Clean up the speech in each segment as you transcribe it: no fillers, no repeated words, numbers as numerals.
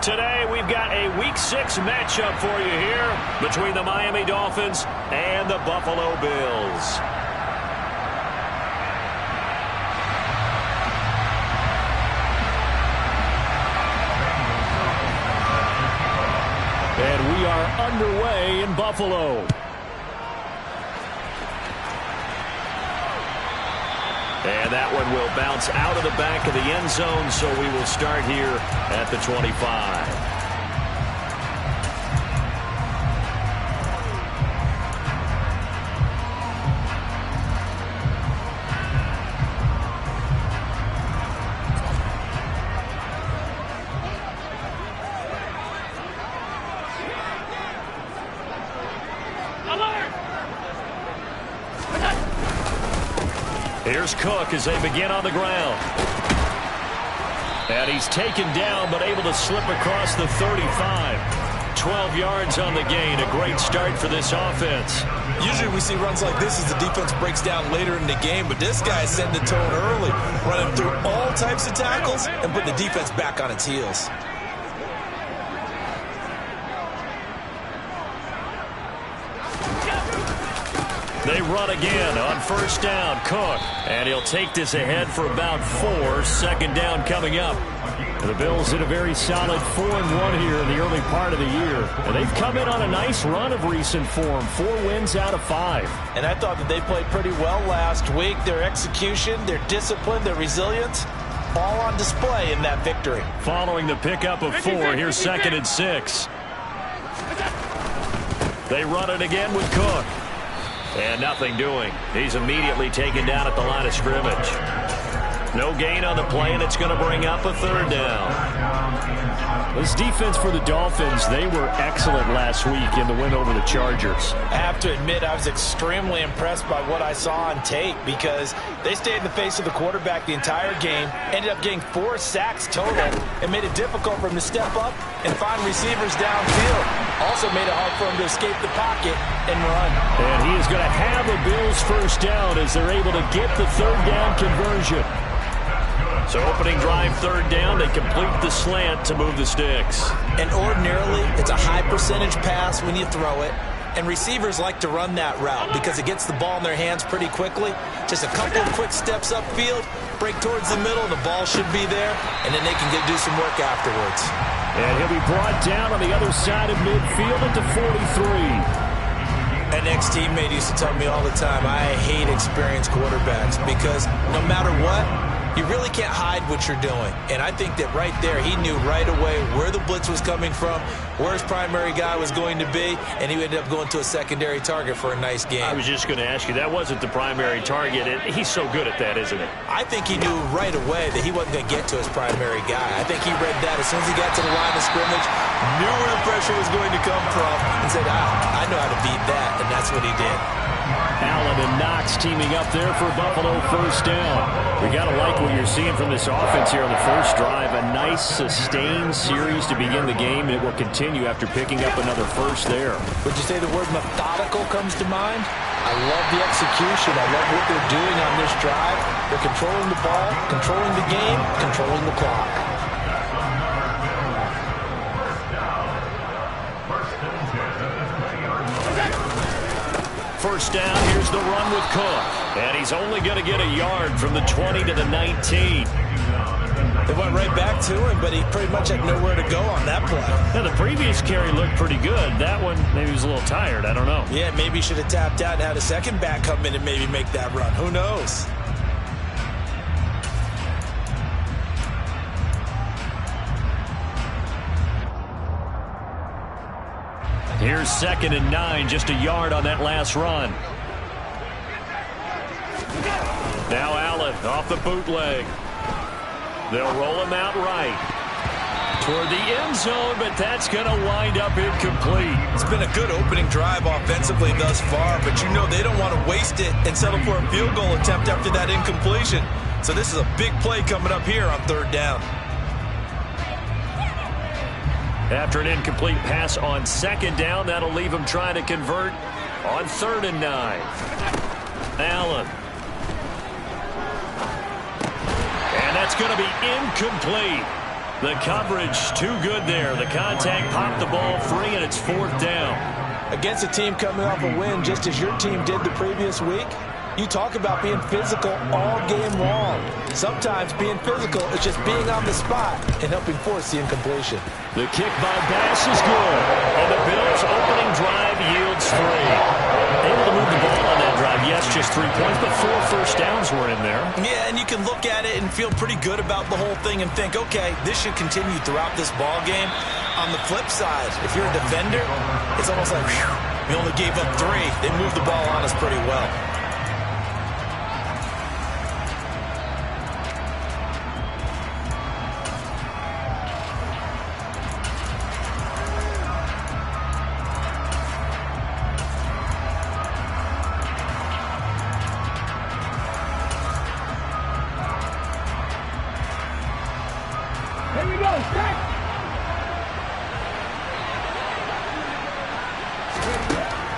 Today, we've got a Week 6 matchup for you here between the Miami Dolphins and the Buffalo Bills. And we are underway in Buffalo. And that one will bounce out of the back of the end zone, so we will start here at the 25. Here's Cook as they begin on the ground. And he's taken down but able to slip across the 35. 12 yards on the gain. A great start for this offense. Usually we see runs like this as the defense breaks down later in the game, but this guy is setting the tone early, running through all types of tackles and putting the defense back on its heels. They run again on first down. Cook. And he'll take this ahead for about 4. Second down coming up. The Bills did a very solid 4-1 here in the early part of the year. And they've come in on a nice run of recent form. 4 wins out of 5. And I thought that they played pretty well last week. Their execution, their discipline, their resilience, all on display in that victory. Following the pickup of 4, here's 2nd and 6. They run it again with Cook. And nothing doing. He's immediately taken down at the line of scrimmage. No gain on the play, and it's going to bring up a 3rd down. This defense for the Dolphins, they were excellent last week in the win over the Chargers. I have to admit, I was extremely impressed by what I saw on tape because they stayed in the face of the quarterback the entire game, ended up getting 4 sacks total, and made it difficult for him to step up and find receivers downfield. Also made it hard for him to escape the pocket and run. And he is going to have a Bills first down as they're able to get the 3rd down conversion. So opening drive 3rd down, they complete the slant to move the sticks. And ordinarily, it's a high percentage pass when you throw it. And receivers like to run that route because it gets the ball in their hands pretty quickly. Just a couple of quick steps upfield, break towards the middle, the ball should be there, and then they can do some work afterwards. And he'll be brought down on the other side of midfield at the 43. An ex-teammate used to tell me all the time, I hate experienced quarterbacks because no matter what, you really can't hide what you're doing. And I think that right there, he knew right away where the blitz was coming from, where his primary guy was going to be, and he ended up going to a secondary target for a nice game. I was just going to ask you, that wasn't the primary target. He's so good at that, isn't it? I think he knew right away that he wasn't going to get to his primary guy. I think he read that as soon as he got to the line of scrimmage, knew where the pressure was going to come from, and said, I know how to beat that, and that's what he did. Allen and Knox teaming up there for Buffalo first down. We got to like what you're seeing from this offense here on the first drive. A nice sustained series to begin the game, and it will continue after picking up another first there. Would you say the word methodical comes to mind? I love the execution. I love what they're doing on this drive. They're controlling the ball, controlling the game, controlling the clock. First down, here's the run with Cook. And he's only going to get a yard from the 20 to the 19. They went right back to him, but he pretty much had nowhere to go on that play. Now, the previous carry looked pretty good. That one, maybe he was a little tired. I don't know. Yeah, maybe he should have tapped out and had a second back come in and maybe make that run. Who knows? Here's 2nd and 9, just a yard on that last run. Now Allen off the bootleg. They'll roll him out right toward the end zone, but that's going to wind up incomplete. It's been a good opening drive offensively thus far, but you know they don't want to waste it and settle for a field goal attempt after that incompletion. So this is a big play coming up here on 3rd down. After an incomplete pass on 2nd down, that'll leave him trying to convert on 3rd and 9. Allen. And that's going to be incomplete. The coverage too good there. The contact popped the ball free, and it's 4th down. Against a team coming off a win just as your team did the previous week, you talk about being physical all game long. Sometimes being physical is just being on the spot and helping force the incompletion. The kick by Bass is good. And the Bills' opening drive yields 3. Able to move the ball on that drive. Yes, just 3 points, but 4 first downs were in there. Yeah, and you can look at it and feel pretty good about the whole thing and think, okay, this should continue throughout this ball game. On the flip side, if you're a defender, it's almost like, whew, we only gave up 3. They moved the ball on us pretty well.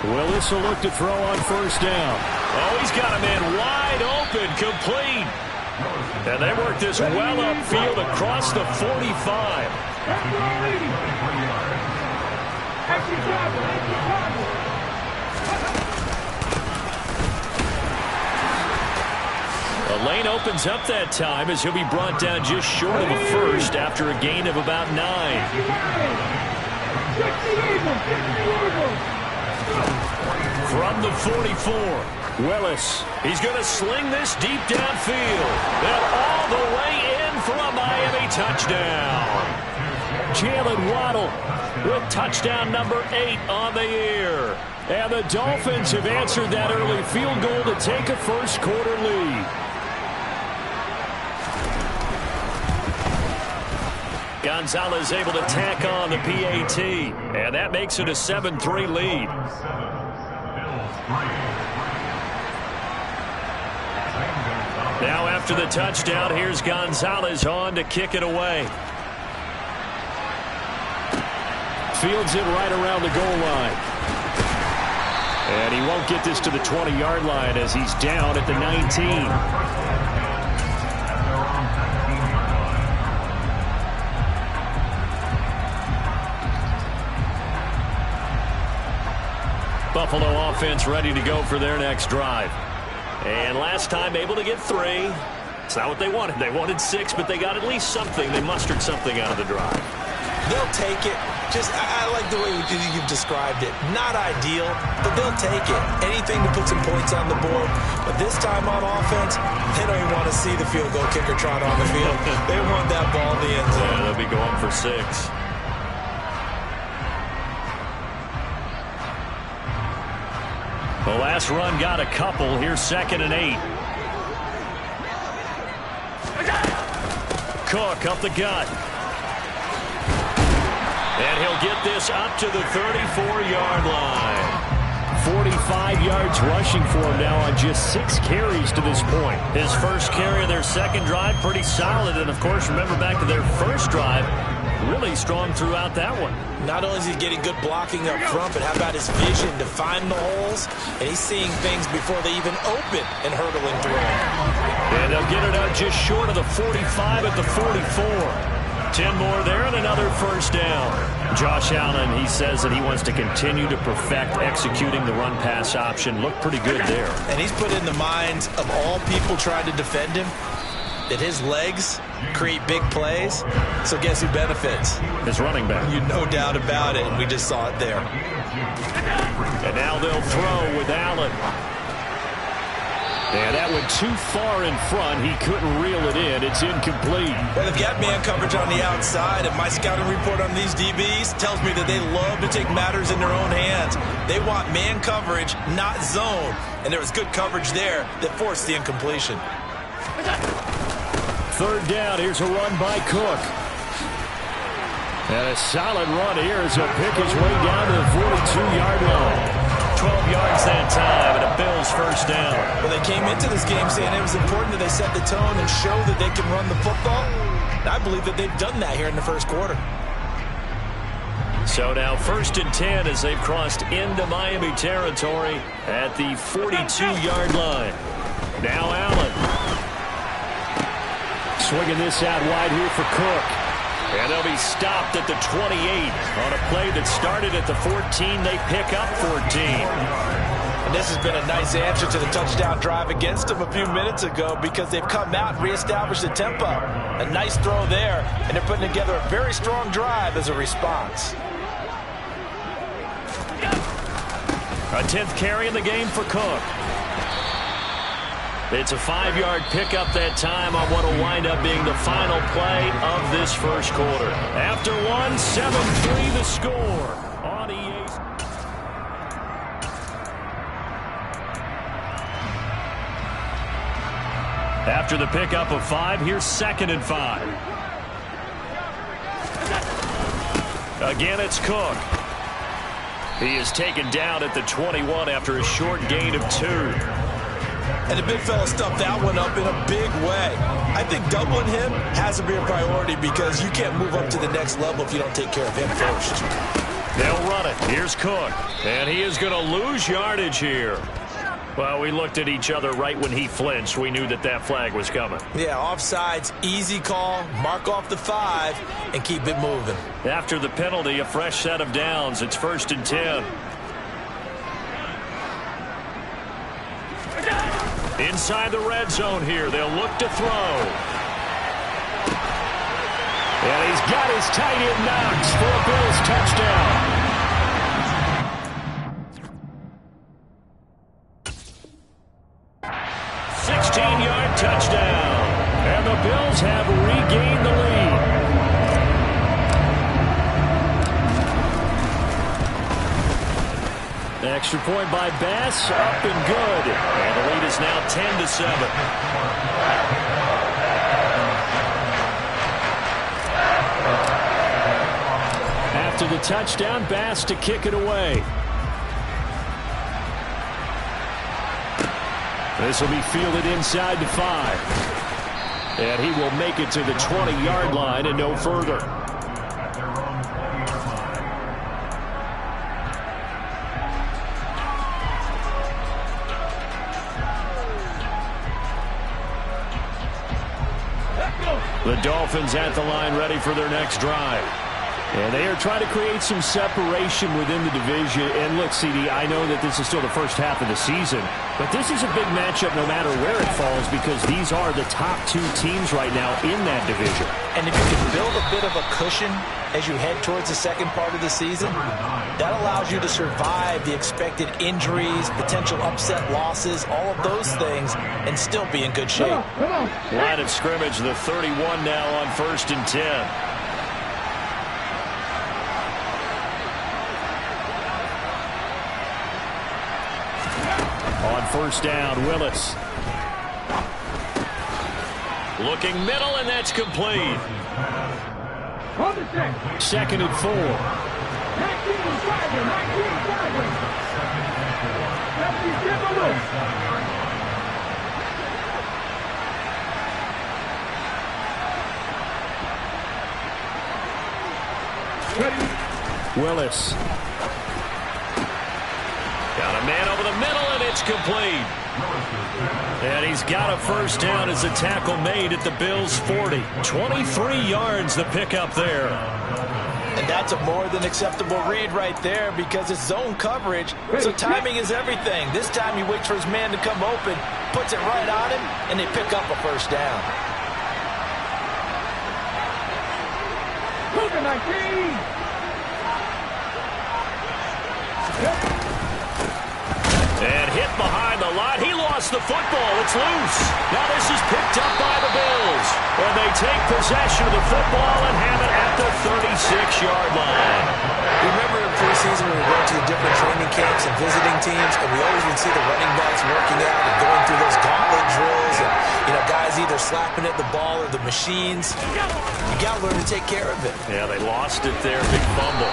Willis will look to throw on first down. Oh, he's got a man wide open, complete. And they work this well upfield across the 45. The lane opens up that time as he'll be brought down just short of a first after a gain of about 9. From the 44, Willis. He's going to sling this deep downfield. And all the way in for a Miami touchdown. Jalen Waddle with touchdown number 8 on the year. And the Dolphins have answered that early field goal to take a first quarter lead. Gonzalez able to tack on the PAT. And that makes it a 7-3 lead. Now after the touchdown, here's Gonzalez on to kick it away. Fields it right around the goal line. And he won't get this to the 20-yard line as he's down at the 19. Buffalo offense ready to go for their next drive. And last time able to get 3. It's not what they wanted. They wanted 6, but they got at least something. They mustered something out of the drive. They'll take it. I like the way you've described it. Not ideal, but they'll take it. Anything to put some points on the board. But this time on offense, they don't even want to see the field goal kicker trot on the field. They want that ball in the end zone. Yeah, they'll be going for 6. The last run got a couple. Here's 2nd and 8. Cook up the gut. And he'll get this up to the 34-yard line. 45 yards rushing for him now on just 6 carries to this point. His first carry of their second drive, pretty solid. And, of course, remember back to their first drive, really strong throughout that one. Not only is he getting good blocking up front, but how about his vision to find the holes? And he's seeing things before they even open and hurdling through them. And they'll get it out just short of the 45 at the 44. 10 more there and another first down. Josh Allen, he says that he wants to continue to perfect executing the run-pass option. Looked pretty good there. And he's put in the minds of all people trying to defend him that his legs create big plays. So guess who benefits? His running back. You no doubt about it, and we just saw it there. And now they'll throw with Allen. And that went too far in front. He couldn't reel it in. It's incomplete. Well, they've got man coverage on the outside, and my scouting report on these DBs tells me that they love to take matters in their own hands. They want man coverage, not zone. And there was good coverage there that forced the incompletion. 3rd down. Here's a run by Cook. And a solid run here as he'll pick his way down to the 42-yard line. 12 yards that time, and a Bills first down. Well, they came into this game saying it was important that they set the tone and show that they can run the football. And I believe that they've done that here in the first quarter. So now 1st and 10 as they've crossed into Miami territory at the 42-yard line. Now Allen. Swinging this out wide here for Cook. And they'll be stopped at the 28 on a play that started at the 14. They pick up 14. And this has been a nice answer to the touchdown drive against them a few minutes ago because they've come out and reestablished the tempo. A nice throw there, and they're putting together a very strong drive as a response. A 10th carry in the game for Cook. It's a 5-yard pickup that time on what will wind up being the final play of this first quarter. After one, 7-3 the score on EA. After the pickup of 5, here's 2nd and 5. Again, it's Cook. He is taken down at the 21 after a short gain of 2. And the big fella stuffed that one up in a big way. I think doubling him has to be a priority because you can't move up to the next level if you don't take care of him first. They'll run it. Here's Cook. And he is going to lose yardage here. Well, we looked at each other right when he flinched. We knew that that flag was coming. Yeah, offsides, easy call, mark off the 5, and keep it moving. After the penalty, a fresh set of downs. It's 1st and 10. Inside the red zone here. They'll look to throw. And he's got his tight end Knox for a Bills touchdown. Touchdown. And the Bills have regained the lead. The extra point by Bass, up and good. And the lead is now 10-7. After the touchdown, Bass to kick it away. This will be fielded inside the 5. And he will make it to the 20-yard line and no further. The Dolphins at the line ready for their next drive. And they are trying to create some separation within the division. And look, CD, I know that this is still the first half of the season, but this is a big matchup no matter where it falls because these are the top 2 teams right now in that division. And if you can build a bit of a cushion as you head towards the second part of the season, that allows you to survive the expected injuries, potential upset losses, all of those things, and still be in good shape. Line of scrimmage, the 31 now on 1st and 10. On 1st down, Willis. Looking middle, and that's complete. 2nd and 4. 19 Willis. Got a man over the middle, and it's complete. And he's got a 1st down as a tackle made at the Bills' 40. 23 yards the pickup there. And that's a more than acceptable read right there because it's zone coverage, so timing is everything. This time he waits for his man to come open, puts it right on him, and they pick up a 1st down. 19. And hit behind the line. He lost the football. It's loose. Now this is picked up by the Bills. And they take possession of the football and have it at the 36-yard line. Remember in preseason when we went to the different training camps and visiting teams, and we always would see the running backs working out and going through those gauntlet drills, and guys either slapping at the ball or the machines. You got to learn to take care of it. Yeah, they lost it there. Big fumble.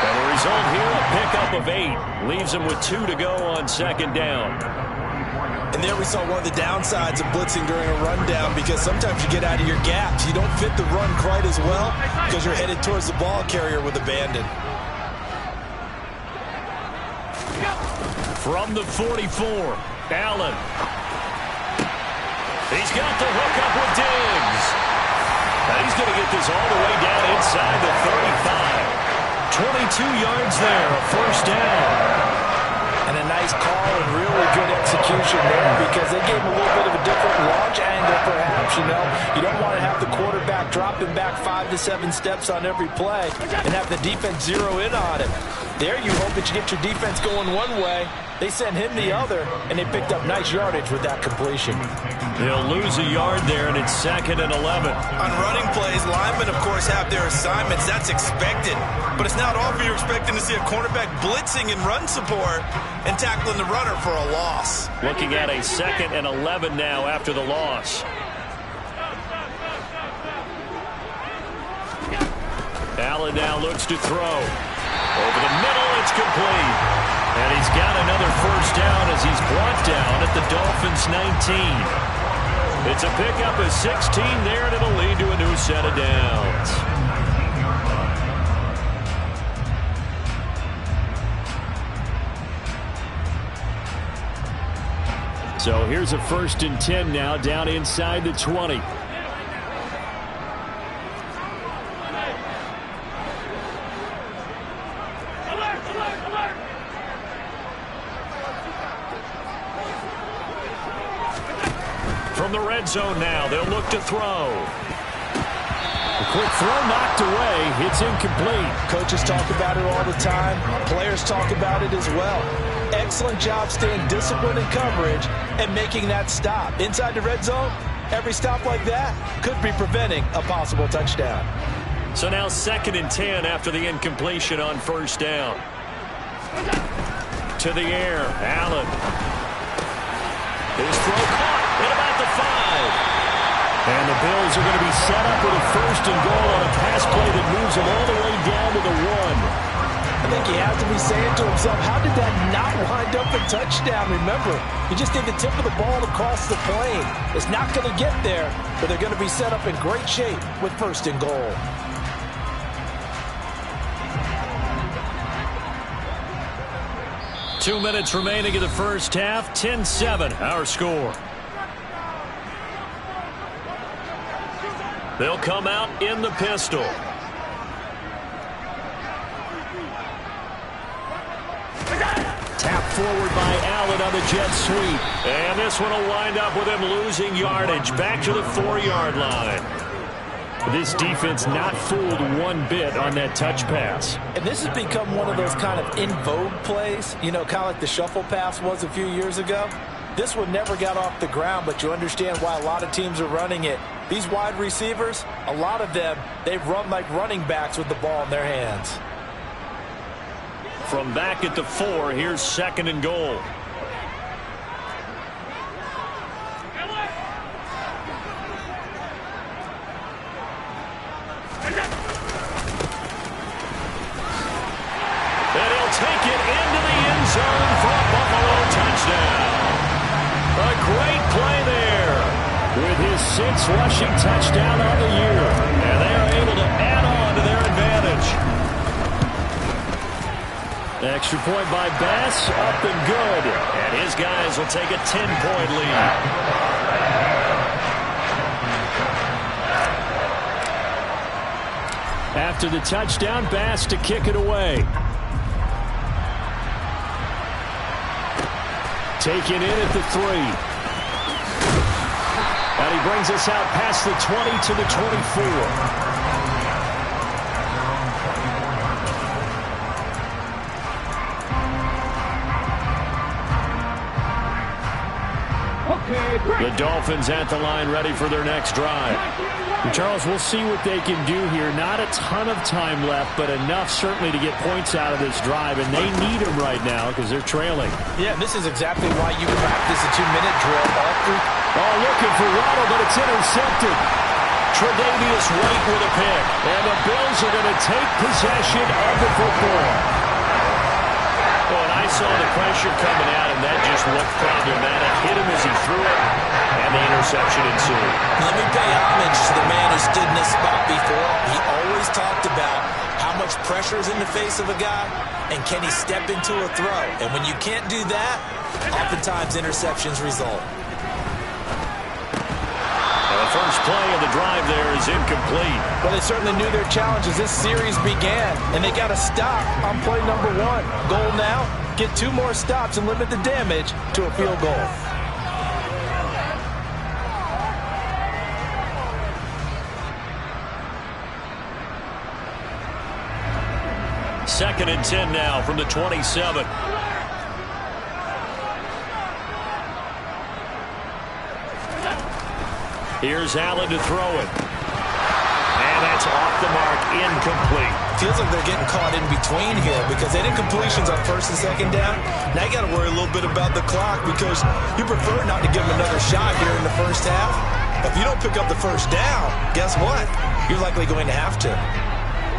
And the result here, a pickup of 8. Leaves them with 2 to go on 2nd down. And there we saw one of the downsides of blitzing during a rundown because sometimes you get out of your gaps. You don't fit the run quite as well because you're headed towards the ball carrier with abandon. From the 44, Allen. He's got the hook up with Diggs. And he's going to get this all the way down inside the 35. 22 yards there, a first down. And a nice call and really good execution there because they gave him a little bit of a different launch angle perhaps, you know. You don't want to have the quarterback dropping back 5 to 7 steps on every play and have the defense zero in on him. There you hope that you get your defense going one way. They sent him the other, and they picked up nice yardage with that completion. They'll lose a yard there, and it's 2nd and 11. On running plays, linemen, of course, have their assignments. That's expected. But it's not often you're expecting to see a cornerback blitzing in run support and tackling the runner for a loss. Looking at a 2nd and 11 now after the loss. Allen now looks to throw. Over the middle, it's complete. And he's got another first down as he's brought down at the Dolphins' 19. It's a pickup of 16 there, and it'll lead to a new set of downs. So here's a 1st and 10 now down inside the 20. From the red zone now, they'll look to throw. A quick throw knocked away. It's incomplete. Coaches talk about it all the time. Players talk about it as well. Excellent job staying disciplined in coverage and making that stop. Inside the red zone, every stop like that could be preventing a possible touchdown. So now 2nd and 10 after the incompletion on first down. To the air, Allen. His throw caught at about the 5. And the Bills are going to be set up with a 1st and goal on a pass play that moves them all the way down to the 1. I think he has to be saying to himself, how did that not wind up a touchdown? Remember, he just did the tip of the ball across the plane. It's not going to get there, but they're going to be set up in great shape with 1st and goal. Two minutes remaining in the first half. 10-7, our score. They'll come out in the pistol. Tap forward by Allen on the jet sweep. And this one will wind up with him losing yardage back to the 4-yard line. This defense not fooled one bit on that touch pass. And this has become one of those kind of in vogue plays, you know, kind of like the shuffle pass was a few years ago. This one never got off the ground, but you understand why a lot of teams are running it. These wide receivers, a lot of them, they run like running backs with the ball in their hands. From back at the 4, here's 2nd and goal. And he'll take it into the end zone for a Buffalo touchdown. A great play there with his 6th rushing touchdown on the year. And they are able to add on to their advantage. Extra point by Bass, up and good. And his guys will take a 10-point lead. After the touchdown, Bass to kick it away. Taken in at the 3. And he brings us out past the 20 to the 24. The Dolphins at the line ready for their next drive. And Charles, we'll see what they can do here. Not a ton of time left, but enough certainly to get points out of this drive, and they need them right now because they're trailing. Yeah, this is exactly why you practice a 2-minute drill all through. Oh, looking for Waddle, but it's intercepted. Tre'Davious White with a pick, and the Bills are going to take possession of the football. Well, and I saw the pressure coming out, and that just looked problematic. Hit him as he threw it, and the interception ensued. Let me pay homage to the man who stood in this spot before. He always talked about how much pressure is in the face of a guy, and can he step into a throw. And when you can't do that, oftentimes interceptions result. A The first play of the drive there is incomplete. Well, they certainly knew their challenge as this series began, and they got to stop on play number 1. Goal now, get 2 more stops and limit the damage to a field goal. Second and 10 now from the 27. Here's Allen to throw it. And that's off the mark, incomplete. Feels like they're getting caught in between here because they did completions on first and second down. Now you got to worry a little bit about the clock because you prefer not to give them another shot here in the first half. If you don't pick up the first down, guess what? You're likely going to have to.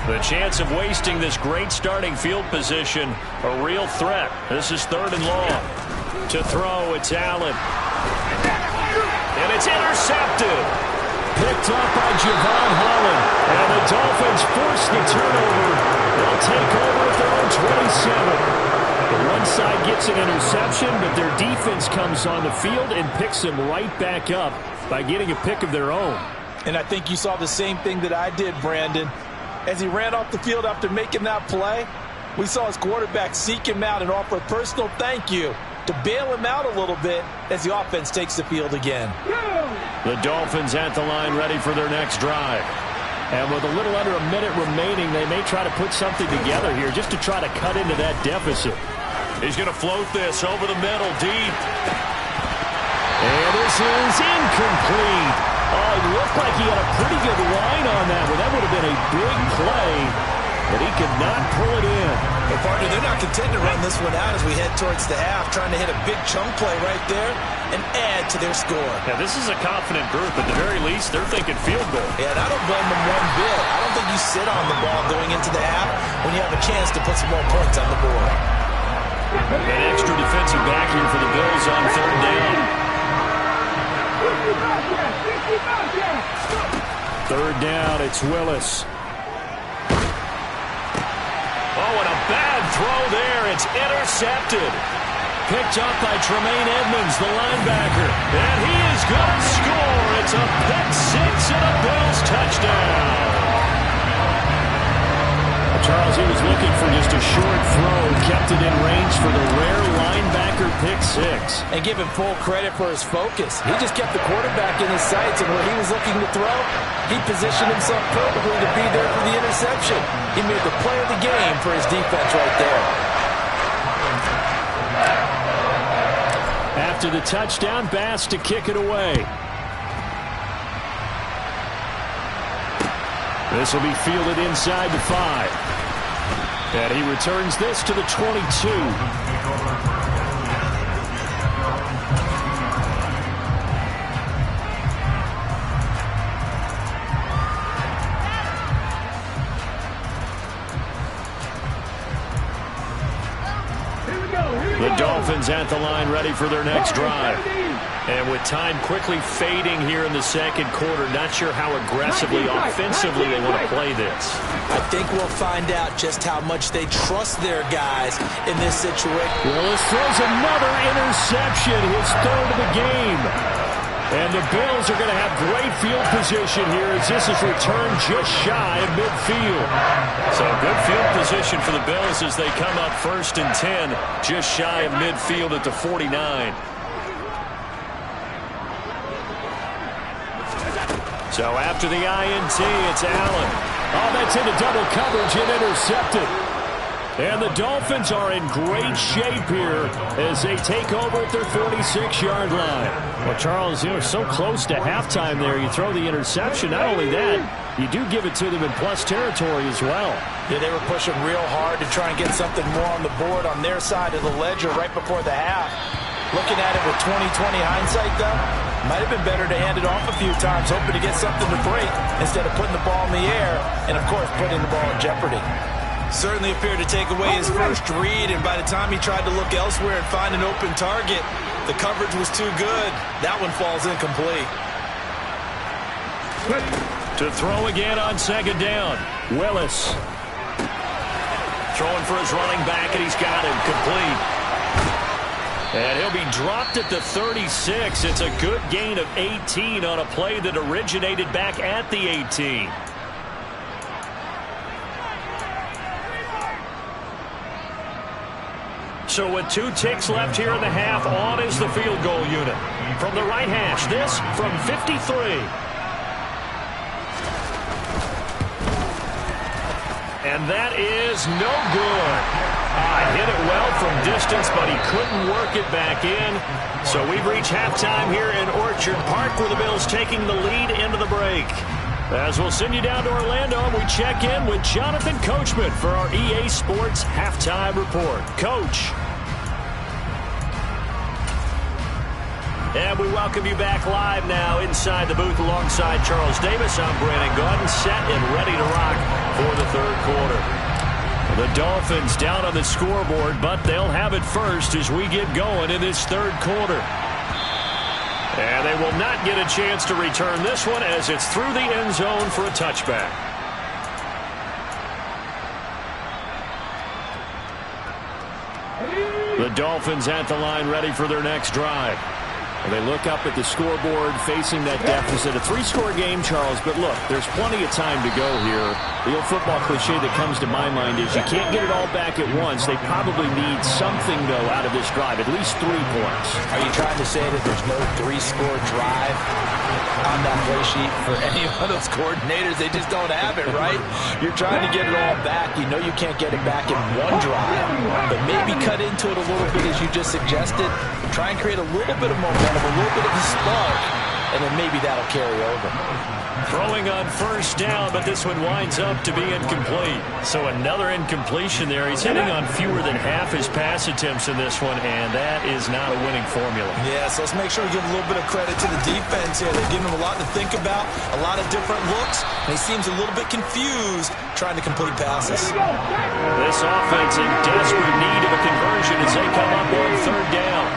The chance of wasting this great starting field position, a real threat. This is 3rd and long. To throw, it's Allen. And it's intercepted. Picked up by Javon Holland. And the Dolphins force the turnover. They'll take over at their own 27. The one side gets an interception, but their defense comes on the field and picks them right back up by getting a pick of their own. And I think you saw the same thing that I did, Brandon. As he ran off the field after making that play, we saw his quarterback seek him out and offer a personal thank you to bail him out a little bit as the offense takes the field again. The Dolphins at the line ready for their next drive. And with a little under a minute remaining, they may try to put something together here just to try to cut into that deficit. He's going to float this over the middle, deep. And this is incomplete. Oh, it looked like he had a pretty good line on that one. That would have been a big play, but he could not pull it in. Well, partner, they're not content to run this one out as we head towards the half, trying to hit a big chunk play right there and add to their score. Yeah, this is a confident group. At the very least, they're thinking field goal. Yeah, and I don't blame them one bit. I don't think you sit on the ball going into the half when you have a chance to put some more points on the board. An extra defensive back here for the Bills on 3rd down. 3rd down, it's Willis. Oh, and a bad throw there. It's intercepted. Picked up by Tremaine Edmonds, the linebacker. And he is going to score. It's a pick 6 and a Bills touchdown. Charles, he was looking for just a short throw, kept it in range for the rare linebacker pick 6. And give him full credit for his focus. He just kept the quarterback in his sights, and where he was looking to throw, he positioned himself perfectly to be there for the interception. He made the play of the game for his defense right there. After the touchdown, Bass to kick it away. This will be fielded inside the 5. And he returns this to the 22. The Dolphins at the line ready for their next drive. And with time quickly fading here in the second quarter, not sure how aggressively, offensively they want to play this. I think we'll find out just how much they trust their guys in this situation. Willis throws another interception, his 3rd of the game. And the Bills are going to have great field position here as this is returned just shy of midfield. So good field position for the Bills as they come up 1st and 10, just shy of midfield at the 49. So after the INT, it's Allen. Oh, that's into double coverage and intercepted. And the Dolphins are in great shape here as they take over at their 46-yard line. Well, Charles, you're so close to halftime there. You throw the interception. Not only that, you do give it to them in plus territory as well. Yeah, they were pushing real hard to try and get something more on the board on their side of the ledger right before the half. Looking at it with 20/20 hindsight, though, might have been better to hand it off a few times, hoping to get something to break instead of putting the ball in the air and, of course, putting the ball in jeopardy. Certainly appeared to take away his first read, and by the time he tried to look elsewhere and find an open target, the coverage was too good. That one falls incomplete. To throw again on 2nd down, Willis. Throwing for his running back, and he's got him complete. And he'll be dropped at the 36. It's a good gain of 18 on a play that originated back at the 18. So with 2 ticks left here in the half, on is the field goal unit. From the right hash, this from 53. And that is no good. Hit it well from distance, but he couldn't work it back in. So we've reached halftime here in Orchard Park, where the Bills taking the lead into the break. As we'll send you down to Orlando, we check in with Jonathan Coachman for our EA Sports Halftime Report. Coach. And we welcome you back live now inside the booth alongside Charles Davis. I'm Brandon Gaudin, set and ready to rock for the third quarter. The Dolphins down on the scoreboard, but they'll have it first as we get going in this third quarter. And they will not get a chance to return this one as it's through the end zone for a touchback. The Dolphins at the line ready for their next drive. And they look up at the scoreboard facing that deficit. A 3-score game, Charles, but look, there's plenty of time to go here. The old football cliche that comes to my mind is you can't get it all back at once. They probably need something, though, out of this drive, at least 3 points. Are you trying to say that there's no 3-score drive on that play sheet for any of those coordinators? They just don't have it, right? You're trying to get it all back. You know you can't get it back in one drive, but maybe cut into it a little bit as you just suggested. Try and create a little bit of momentum, a little bit of a spark, and then maybe that'll carry over. Throwing on first down, but this one winds up to be incomplete. So another incompletion there. He's hitting on fewer than half his pass attempts in this one, and that is not a winning formula. Yeah, so let's make sure we give a little bit of credit to the defense here. They've given him a lot to think about, a lot of different looks, and he seems a little bit confused trying to complete passes. This offense in desperate need of a conversion as they come up on third down.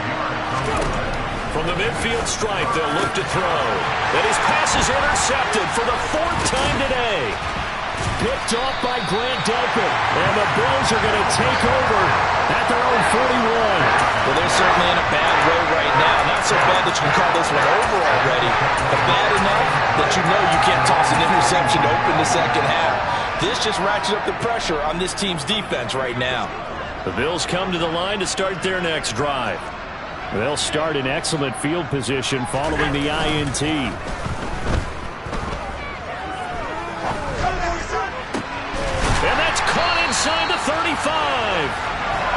From the midfield stripe, they'll look to throw. And his pass is intercepted for the 4th time today. Picked off by Grant Delpit. And the Bills are going to take over at their own 41. Well, they're certainly in a bad way right now. Not so bad that you can call this one over already, but bad enough that you know you can't toss an interception to open the second half. This just ratchets up the pressure on this team's defense right now. The Bills come to the line to start their next drive. They'll start in excellent field position following the INT. And that's caught inside the 35.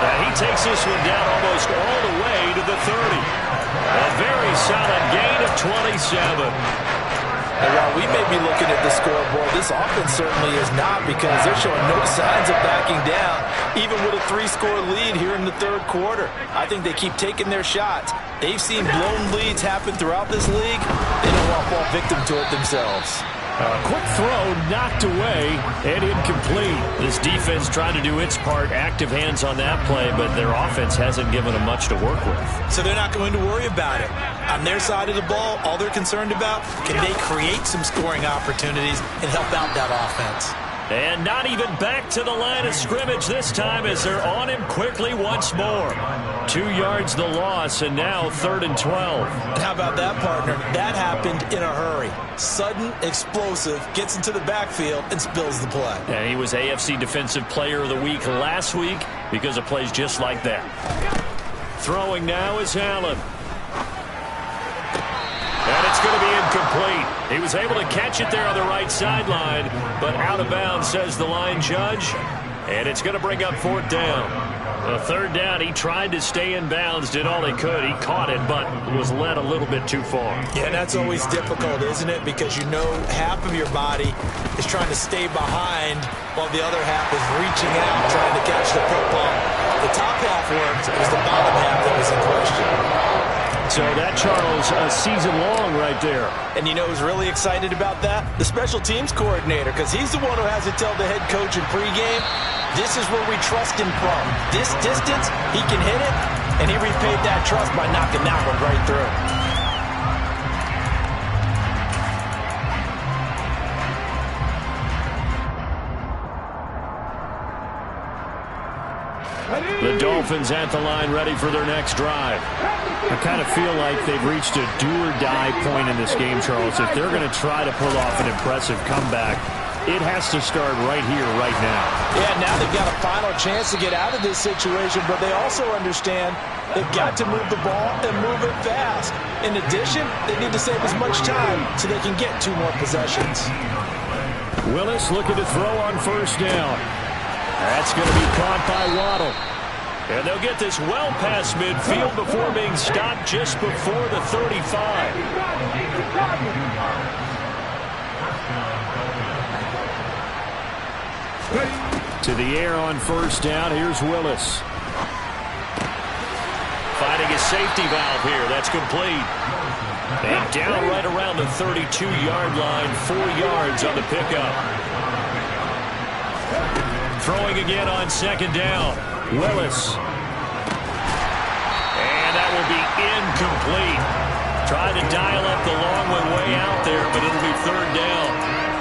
And he takes this one down almost all the way to the 30. A very solid gain of 27. And while we may be looking at the scoreboard, this offense certainly is not, because they're showing no signs of backing down, even with a 3-score lead here in the third quarter. I think they keep taking their shots. They've seen blown leads happen throughout this league. They don't want to fall victim to it themselves. A quick throw knocked away and incomplete. This defense trying to do its part, active hands on that play, but their offense hasn't given them much to work with. So they're not going to worry about it. On their side of the ball, all they're concerned about, can they create some scoring opportunities and help out that offense? And not even back to the line of scrimmage this time as they're on him quickly once more. 2 yards the loss, and now 3rd and 12. And how about that, partner? That happened in a hurry. Sudden, explosive, gets into the backfield and spills the play. And he was AFC Defensive Player of the Week last week because of plays just like that. Throwing now is Allen. And it's going to be incomplete. He was able to catch it there on the right sideline, but out of bounds, says the line judge. And it's going to bring up 4th down. The 3rd down, he tried to stay in bounds, did all he could. He caught it, but was led a little bit too far. Yeah, that's always difficult, isn't it? Because you know half of your body is trying to stay behind while the other half is reaching out, trying to catch the football. The top half worked. It was the bottom half that was in question. So that, Charles, a season long right there. And you know who's really excited about that? The special teams coordinator, because he's the one who has to tell the head coach in pregame, this is where we trust him from. This distance, he can hit it, and he repaid that trust by knocking that one right through. The Dolphins at the line, ready for their next drive. I kind of feel like they've reached a do-or-die point in this game, Charles. If they're going to try to pull off an impressive comeback, it has to start right here, right now. Yeah, now they've got a final chance to get out of this situation, but they also understand they've got to move the ball and move it fast. In addition, they need to save as much time so they can get 2 more possessions. Willis looking to throw on first down. That's going to be caught by Waddle. And they'll get this well past midfield before being stopped just before the 35. To the air on first down. Here's Willis. Finding a safety valve here. That's complete. And down right around the 32-yard line. 4 yards on the pickup. Throwing again on second down. Willis. And that will be incomplete. Trying to dial up the long one way out there, but it'll be third down.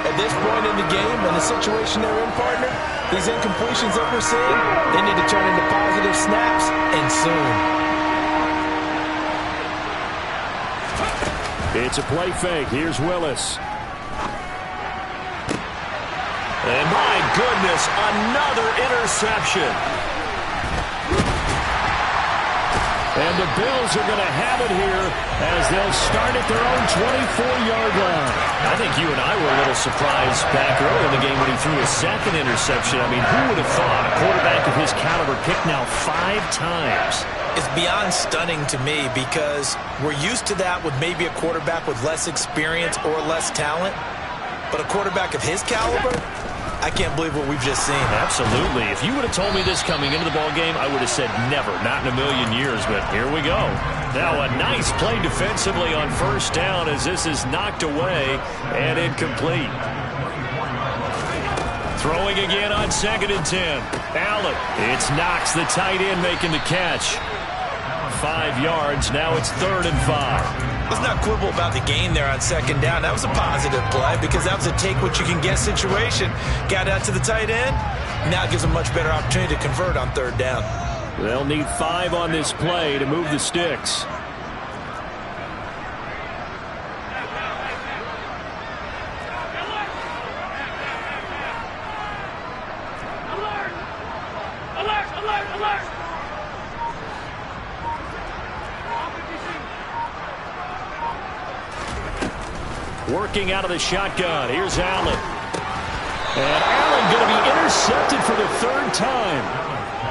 At this point in the game, and the situation they're in, partner, these incompletions that we're seeing, they need to turn into positive snaps, and soon. It's a play fake. Here's Willis. And my goodness, another interception. And the Bills are going to have it here as they'll start at their own 24-yard line. I think you and I were a little surprised back early in the game when he threw his second interception. I mean, who would have thought a quarterback of his caliber picked now 5 times? It's beyond stunning to me because we're used to that with maybe a quarterback with less experience or less talent. But a quarterback of his caliber, I can't believe what we've just seen. Absolutely. If you would have told me this coming into the ball game, I would have said never, not in a million years. But here we go. Now a nice play defensively on first down as this is knocked away and incomplete. Throwing again on 2nd and 10. Allen. It's Knox, the tight end, making the catch. 5 yards. Now it's 3rd and 5. Let's not quibble about the gain there on second down. That was a positive play because that was a take-what-you-can-get situation. Got out to the tight end. Now it gives them a much better opportunity to convert on 3rd down. They'll need 5 on this play to move the sticks. Working out of the shotgun. Here's Allen. And Allen going to be intercepted for the 3rd time.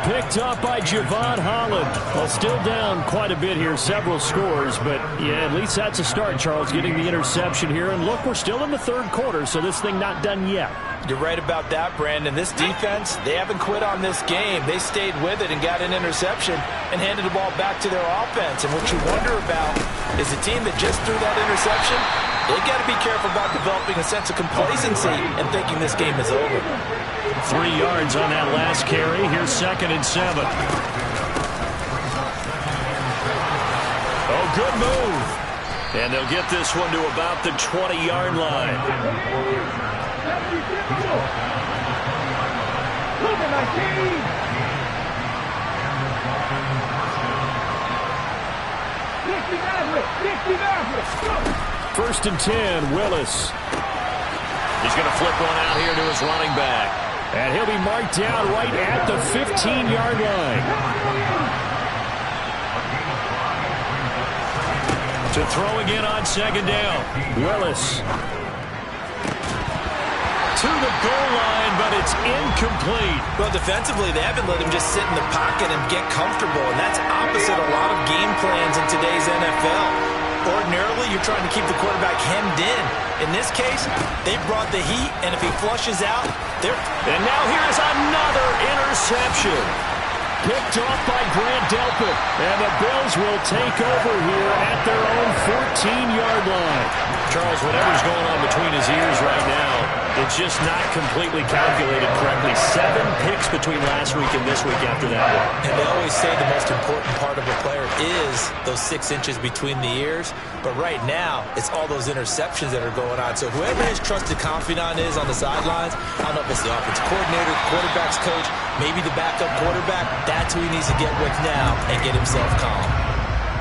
Picked up by Javon Holland. Well, still down quite a bit here, several scores, but yeah, at least that's a start, Charles, getting the interception here. And look, we're still in the 3rd quarter, so this thing not done yet. You're right about that, Brandon. This defense, they haven't quit on this game. They stayed with it and got an interception and handed the ball back to their offense. And what you wonder about is the team that just threw that interception, they've got to be careful about developing a sense of complacency and thinking this game is over. 3 yards on that last carry. Here's 2nd and 7. Oh, good move. And they'll get this one to about the 20-yard line. First and 10, Willis. He's going to flip one out here to his running back. And he'll be marked down right at the 15-yard line. To throw again on 2nd down. Willis. To the goal line, but it's incomplete. Well, defensively, they haven't let him just sit in the pocket and get comfortable, and that's opposite a lot of game plans in today's NFL. Ordinarily, you're trying to keep the quarterback hemmed in. In this case, they brought the heat, and if he flushes out, they're... And now here's another interception. Picked off by Grant Delpit. And the Bills will take over here at their own 14-yard line. Charles, whatever's going on between his ears right now, It's just not completely calculated correctly. 7 picks between last week and this week after that one. And they always say the most important part of a player is those 6 inches between the ears. But right now, it's all those interceptions that are going on. So whoever his trusted confidant is on the sidelines, I don't know if it's the offensive coordinator, quarterback's coach, maybe the backup quarterback, that's who he needs to get with now and get himself calm.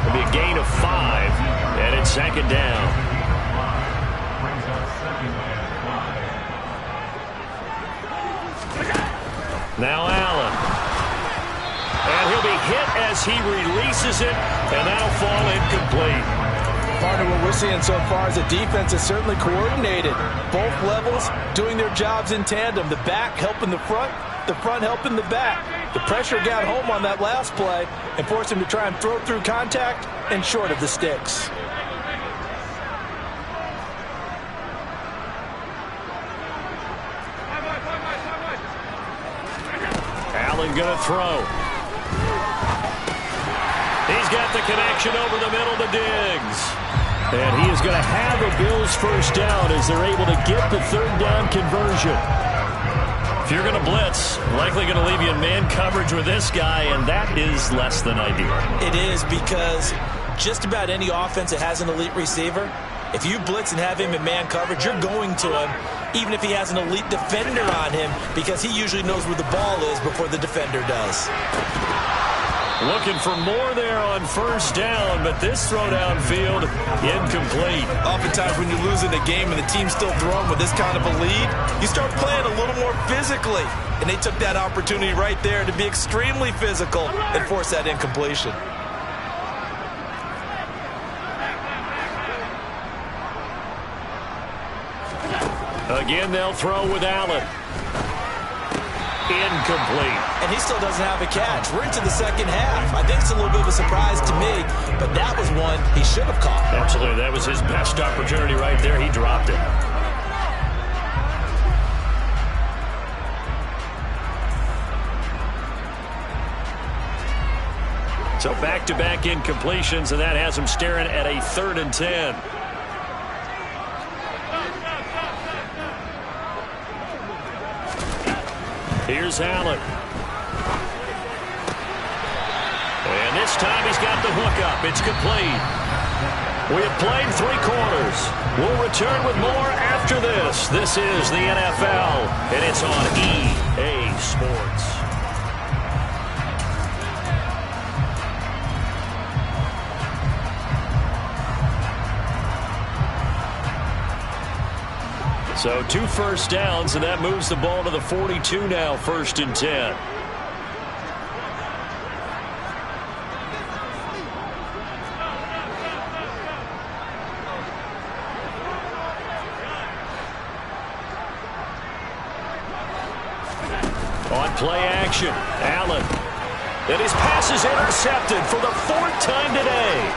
It'll be a gain of 5, and it's 2nd down. Now Allen. And he'll be hit as he releases it, and that'll fall incomplete. Partner, what we're seeing so far is the defense is certainly coordinated. Both levels doing their jobs in tandem. The back helping the front helping the back. The pressure got home on that last play and forced him to try and throw through contact and short of the sticks. Allen going to throw. He's got the connection over the middle to Diggs. And he is going to have a Bills first down as they're able to get the 3rd down conversion. If you're going to blitz, likely going to leave you in man coverage with this guy, and that is less than ideal. It is, because just about any offense that has an elite receiver, if you blitz and have him in man coverage, you're going to him, even if he has an elite defender on him, because he usually knows where the ball is before the defender does. Looking for more there on first down, but this throw downfield incomplete. Oftentimes when you're losing a game and the team's still throwing with this kind of a lead, you start playing a little more physically. And they took that opportunity right there to be extremely physical and force that incompletion. Again, they'll throw with Allen. Incomplete. And he still doesn't have a catch. We're into the 2nd half. I think it's a little bit of a surprise to me, but that was one he should have caught. Absolutely. That was his best opportunity right there. He dropped it. So back-to-back incompletions, and that has him staring at a 3rd and 10. Here's Allen. And this time he's got the hook up. It's complete. We have played 3 quarters. We'll return with more after this. This is the NFL, and it's on EA Sports. So 2 first downs, and that moves the ball to the 42 now, 1st and 10. On play action, Allen. And his pass is intercepted for the 4th time today.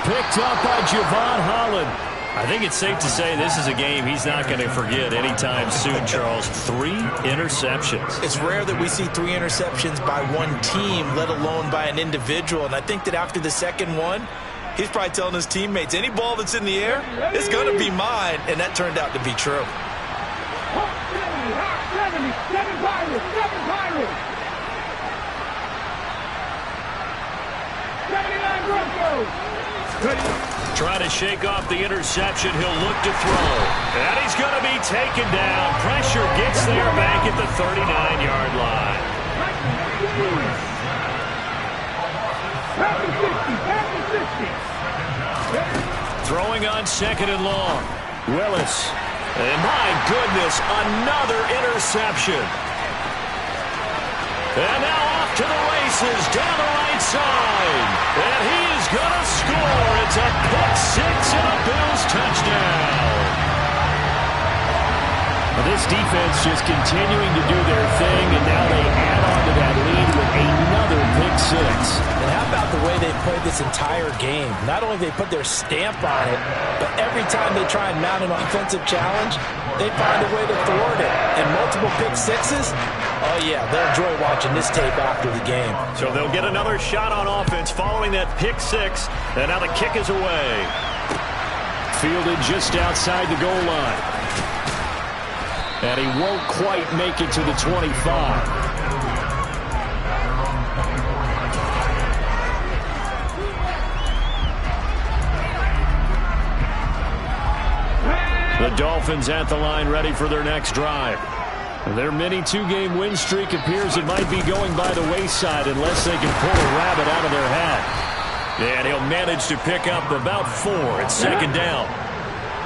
Picked up by Javon Holland. I think it's safe to say this is a game he's not going to forget anytime soon, Charles. 3 interceptions. It's rare that we see 3 interceptions by one team, let alone by an individual. And I think that after the 2nd one, he's probably telling his teammates, any ball that's in the air, it's going to be mine. And that turned out to be true. 7 Pirates! 79 Broncos! Trying to shake off the interception. He'll look to throw. And he's going to be taken down. Pressure gets there back at the 39-yard line. Throwing on 2nd and long. Willis. And my goodness, another interception. And now off to the races down the right side. And he is going to score. It's a pick 6 and a Bills touchdown. This defense just continuing to do their thing, and now they add on to that lead with another pick 6. And how about the way they played this entire game? Not only they put their stamp on it, but every time they try and mount an offensive challenge, they find a way to thwart it. And multiple pick 6s, oh yeah, they'll enjoy watching this tape after the game. So they'll get another shot on offense following that pick 6, and now the kick is away. Fielded just outside the goal line. And he won't quite make it to the 25. The Dolphins at the line ready for their next drive. Their mini two-game win streak appears it might be going by the wayside unless they can pull a rabbit out of their hat. And he'll manage to pick up about 4 at second down.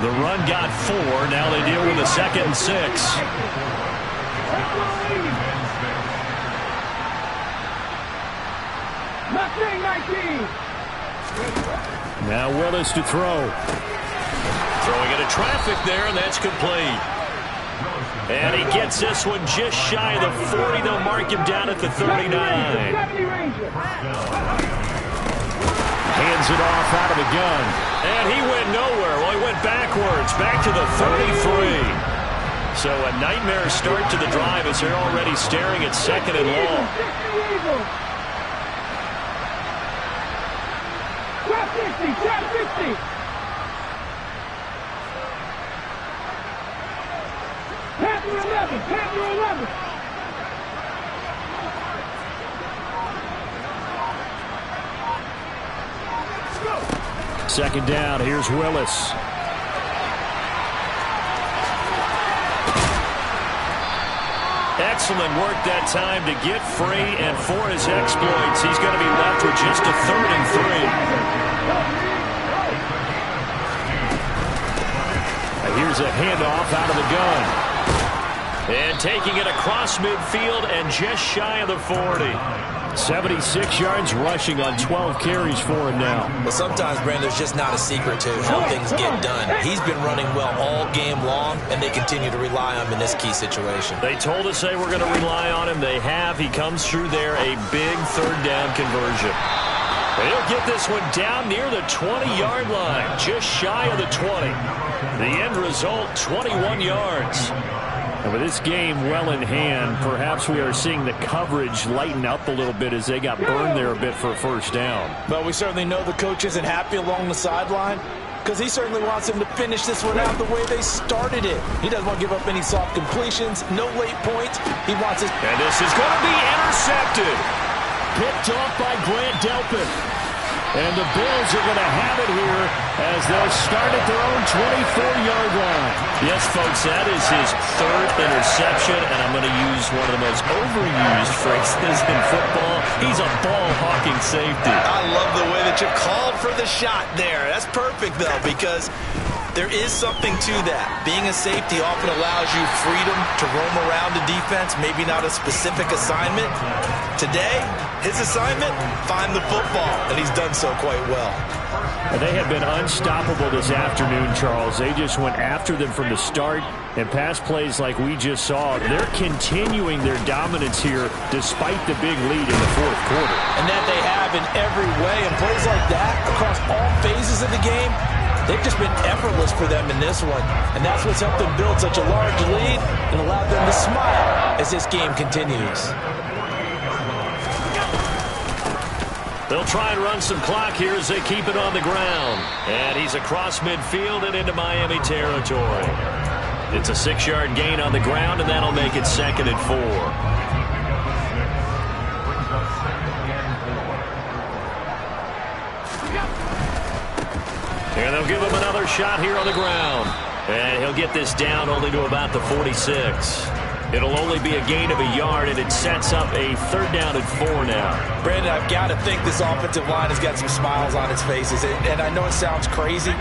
The run got 4. Now they deal with a 2nd and 6. Now Willis to throw. Throwing into traffic there, and that's complete. And he gets this one just shy of the 40. They'll mark him down at the 39. Hands it off out of the gun. And he went nowhere. Well, he went backwards, back to the 33. So a nightmare start to the drive as they're already staring at 2nd and long. 60. Panther 11. Second down. Here's Willis. Excellent work that time to get free, and for his exploits, he's going to be left with just a 3rd and 3. Here's a handoff out of the gun. And taking it across midfield and just shy of the 40. 76 yards rushing on 12 carries for him now. Well, sometimes, Brandon, there's just not a secret to how things get done. He's been running well all game long, and they continue to rely on him in this key situation. They told us they were going to rely on him. They have. He comes through there, a big 3rd down conversion. He'll get this one down near the 20-yard line, just shy of the 20. The end result, 21 yards. And with this game well in hand, perhaps we are seeing the coverage lighten up a little bit as they got burned there a bit for a 1st down. But we certainly know the coach isn't happy along the sideline because he certainly wants them to finish this one out the way they started it. He doesn't want to give up any soft completions, no late points. He wants it. And this is going to be intercepted. Picked off by Grant Delphin. And the Bills are going to have it here as they'll start at their own 24-yard line. Yes, folks, that is his 3rd interception, and I'm going to use one of the most overused phrases in football. He's a ball-hawking safety. I love the way that you called for the shot there. That's perfect, though, because there is something to that. Being a safety often allows you freedom to roam around the defense, maybe not a specific assignment. Today, his assignment, find the football, and he's done so quite well. And they have been unstoppable this afternoon, Charles. They just went after them from the start, and pass plays like we just saw, they're continuing their dominance here despite the big lead in the 4th quarter. And that they have in every way, and plays like that across all phases of the game, they've just been effortless for them in this one. And that's what's helped them build such a large lead and allowed them to smile as this game continues. They'll try and run some clock here as they keep it on the ground. And he's across midfield and into Miami territory. It's a 6-yard gain on the ground, and that'll make it 2nd and 4. And they'll give him another shot here on the ground. And he'll get this down only to about the 46. It'll only be a gain of a yard, and it sets up a 3rd down and 4 now. Brandon, I've got to think this offensive line has got some smiles on its faces. And I know it sounds crazy,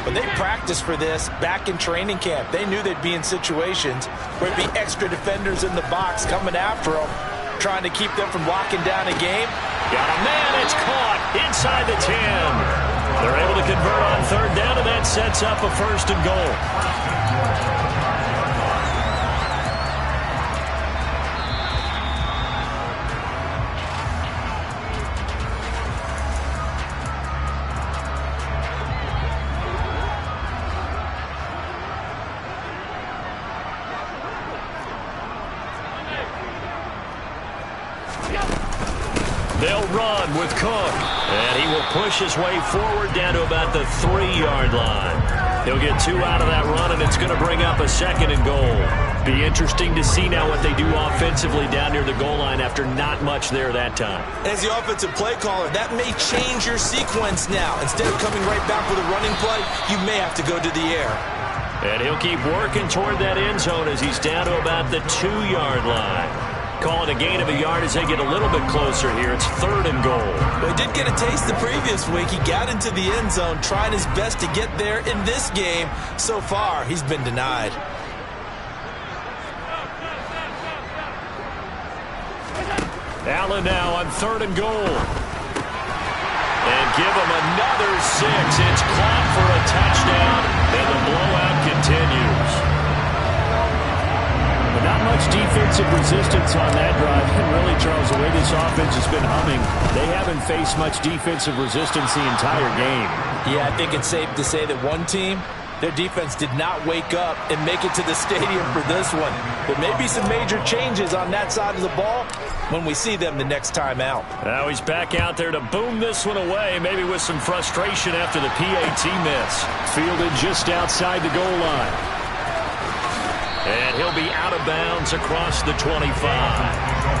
but they practiced for this back in training camp. They knew they'd be in situations where it'd be extra defenders in the box coming after them, trying to keep them from locking down a game. Got a man, it's caught inside the 10. They're able to convert on 3rd down, and that sets up a 1st and goal. They'll run with Cook, and he will push his way forward down to about the 3-yard line. He'll get 2 out of that run, and it's going to bring up a 2nd and goal. Be interesting to see now what they do offensively down near the goal line after not much there that time. As the offensive play caller, that may change your sequence now. Instead of coming right back with a running play, you may have to go to the air. And he'll keep working toward that end zone as he's down to about the 2-yard line. Call it a gain of a yard as they get a little bit closer here. It's 3rd and goal. Well, he did get a taste the previous week. He got into the end zone, trying his best to get there in this game. So far, he's been denied. Allen now on 3rd and goal. And give him another 6. It's caught for a touchdown, and the blowout continues. But not much defensive resistance on that drive. And really, Charles, the way this offense has been humming, they haven't faced much defensive resistance the entire game. Yeah, I think it's safe to say that one team, their defense did not wake up and make it to the stadium for this one. But maybe some major changes on that side of the ball when we see them the next time out. Now he's back out there to boom this one away, maybe with some frustration after the PAT miss. Fielded just outside the goal line. And he'll be out of bounds across the 25.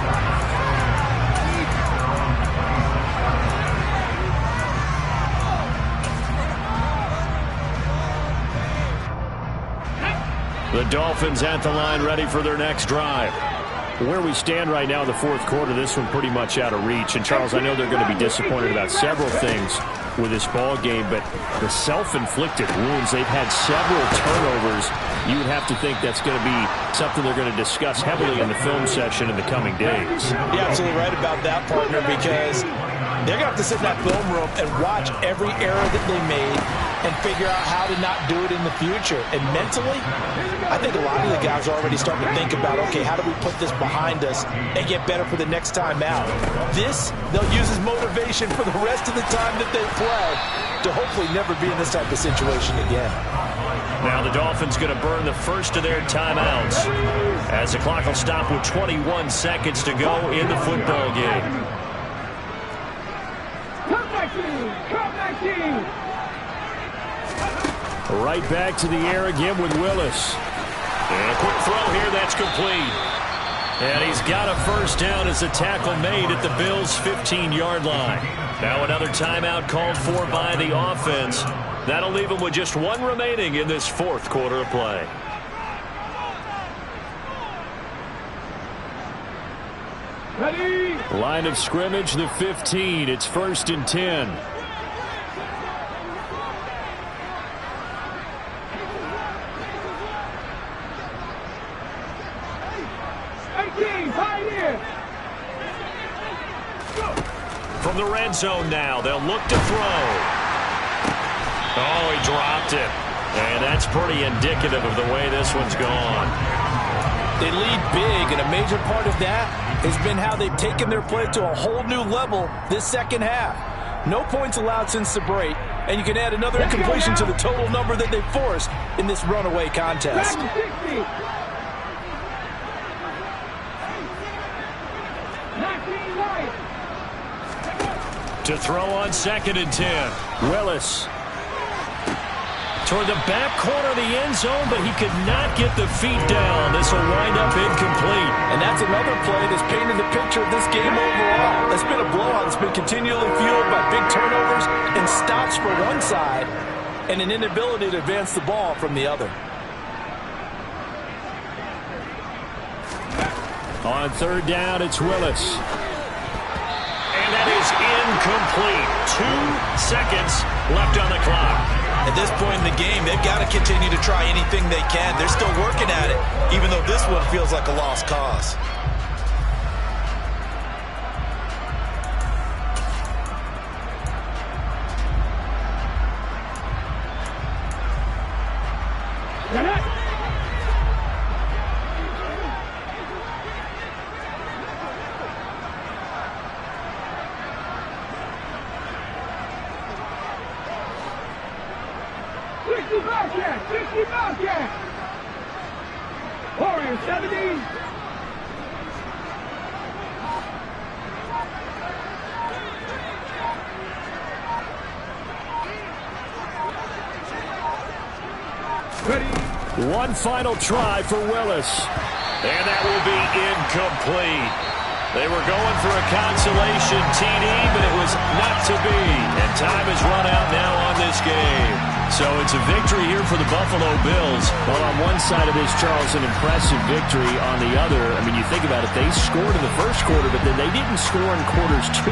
The Dolphins at the line ready for their next drive. Where we stand right now in the 4th quarter, this one pretty much out of reach. And, Charles, I know they're going to be disappointed about several things with this ball game, but the self-inflicted wounds, they've had several turnovers. You would have to think that's going to be something they're going to discuss heavily in the film session in the coming days. You're absolutely right about that, partner, because they're going to have to sit in that film room and watch every error that they made and figure out how to not do it in the future. And mentally, I think a lot of the guys are already starting to think about, okay, how do we put this behind us and get better for the next time out? This, they'll use as motivation for the rest of the time that they play to hopefully never be in this type of situation again. Now the Dolphins going to burn the first of their timeouts as the clock will stop with 21 seconds to go in the football game. Come back team! Come back team! Right back to the air again with Willis. And a quick throw here, that's complete. And he's got a first down as the tackle made at the Bills' 15-yard line. Now another timeout called for by the offense. That'll leave them with just one remaining in this 4th quarter of play. Ready? Line of scrimmage, the 15. It's 1st and 10. From the red zone now, they'll look to throw. Oh, he dropped it. And that's pretty indicative of the way this one's gone. They lead big, and a major part of that has been how they've taken their play to a whole new level this second half. No points allowed since the break, and you can add another incompletion to the total number that they forced in this runaway contest. To throw on 2nd and 10. Willis. Toward the back corner of the end zone, but he could not get the feet down. This will wind up incomplete. And that's another play that's painted the picture of this game overall. It's been a blowout that's been continually fueled by big turnovers and stops for one side and an inability to advance the ball from the other. On 3rd down, it's Willis. And that is incomplete. 2 seconds left on the clock. At this point in the game, they've got to continue to try anything they can. They're still working at it, even though this one feels like a lost cause. Warrior 70. Ready. One final try for Willis. And that will be incomplete. They were going for a consolation TD, but it was not to be. And time has run out now on this game. So it's a victory here for the Buffalo Bills. Well, on one side of this, Charles, an impressive victory. On the other, I mean, you think about it, they scored in the first quarter, but then they didn't score in quarters 2, 3,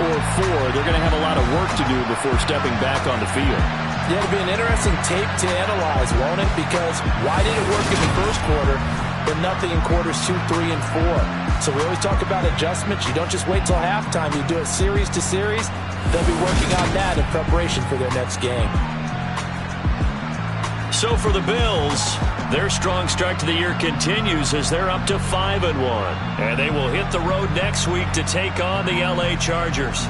or 4. They're going to have a lot of work to do before stepping back on the field. Yeah, it'll be an interesting tape to analyze, won't it? Because why did it work in the first quarter, but nothing in quarters 2, 3, and 4? So we always talk about adjustments. You don't just wait till halftime. You do it series to series. They'll be working on that in preparation for their next game. So for the Bills, their strong start to the year continues as they're up to 5-1. And they will hit the road next week to take on the LA Chargers.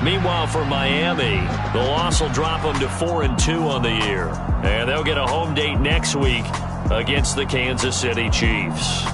Meanwhile, for Miami, the loss will drop them to 4-2 on the year. And they'll get a home date next week against the Kansas City Chiefs.